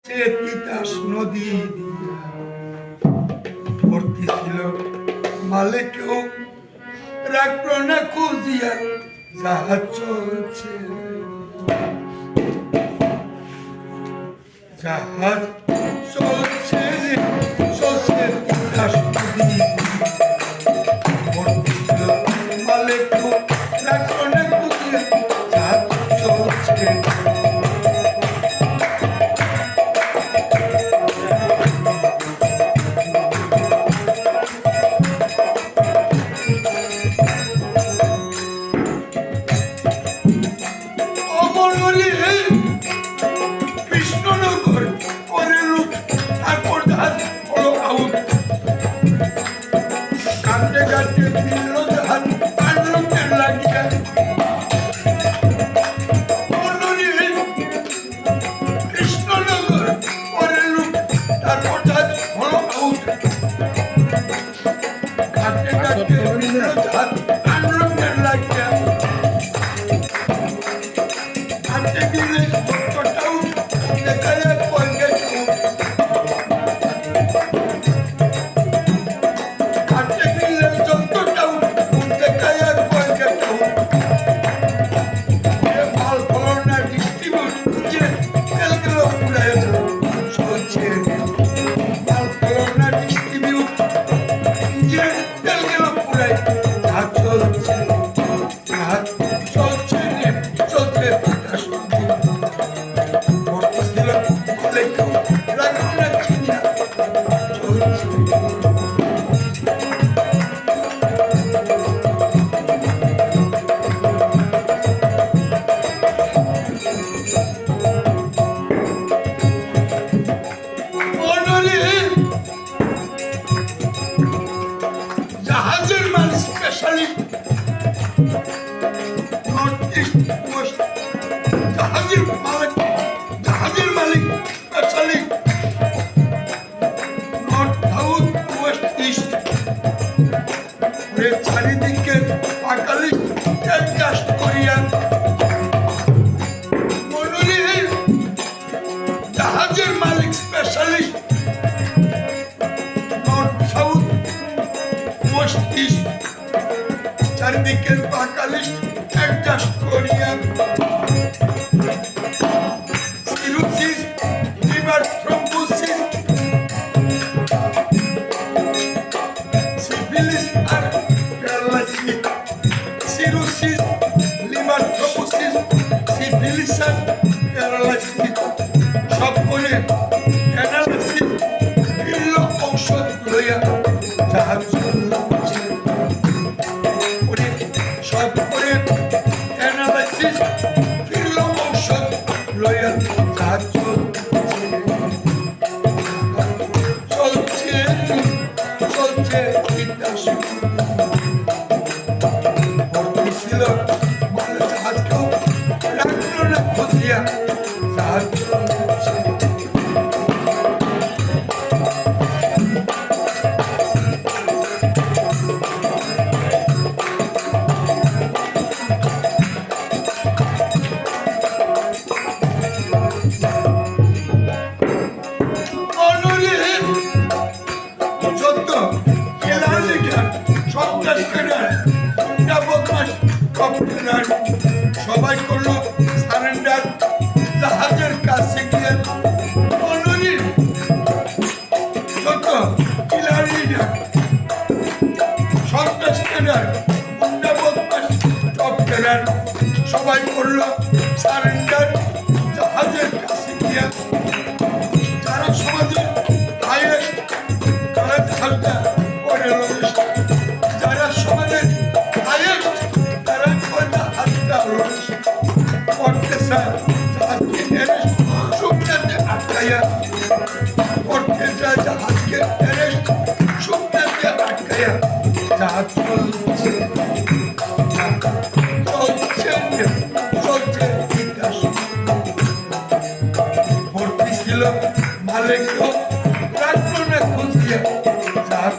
তিতাস নদী ভর্তি ছিল, মালে কেউ রাখলো না খুঁজিয়া, জাহাজ চলছে, জাহাজ চলছে, চলছে তিতাস নদী ভর্তি ছিল, মালে কেউ রাখলো না খুঁজিয়া, জাহাজ চলছে। চারিদিকে আকালি অ্যাডজাস্ট করিয়া জাহাজের মালিক specialist north south west east চারিদিকের আকালিস্ট অ্যাডজাস্ট করিয়া সিরোসিস লিভার থ্রম্বোসিস সিফিলিস আর সিরোসিস লিভার থ্রম্বোসিস সিফিলিস আর প্যারালাইসিস সব করে অ্যানালাইসিস বিভিন্ন ঔষধ লইয়া জাহাজ চলছে সব করে অ্যানালাইসিস বিভিন্ন ঔষধ লইয়া জাহাজ চলছে চলছে তিতাস ভর্তি ছিল, মালে জাহাজকেও রাখলো না খুঁজিয়া, জাহাজ চলছে। সবাই করলো সারেন্ডার, জাহাজের কাছে গিয়ে সবাই করলো সারেন্ডার, জাহাজের কাছে গিয়ে যারা সমাজের হাইয়েস্ট তারা জাহাজটা করে রয়েছে, যারা সমাজের হাইয়েস্ট তারা জাহাজটা রয়েছে করতে চায়, জাহাজকে অ্যারেস্ট সুবিধাতে আটকাইয়া করতে চায়, জাহাজকে অ্যারেস্ট সুবিধাতে আটকাইয়া জাহাজ চলছে চলছে চলছে তিতাস ভর্তি ছিল, মালে কেউ রাখলো না খুঁজিয়া, জাহাজ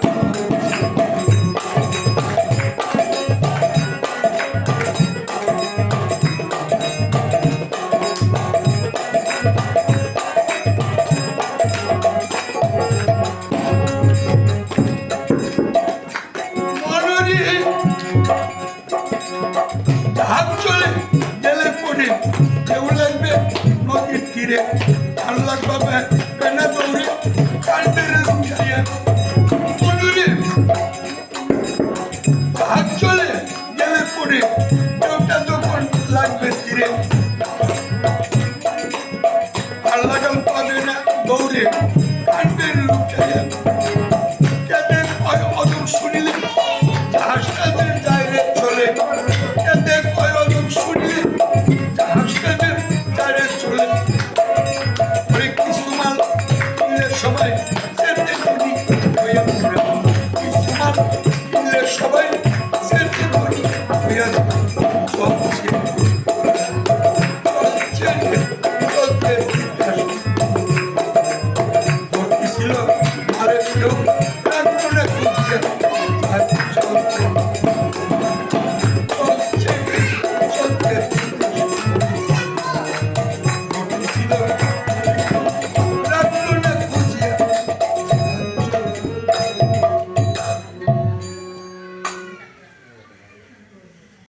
লাগবে কেনা দৌড়ে কালবের লুকিয়ে বন্ধুরে হাত চলে গেলে পরে ওটা যখন লাগবে তীরে আর লাগাম পাবে না দৌড়ে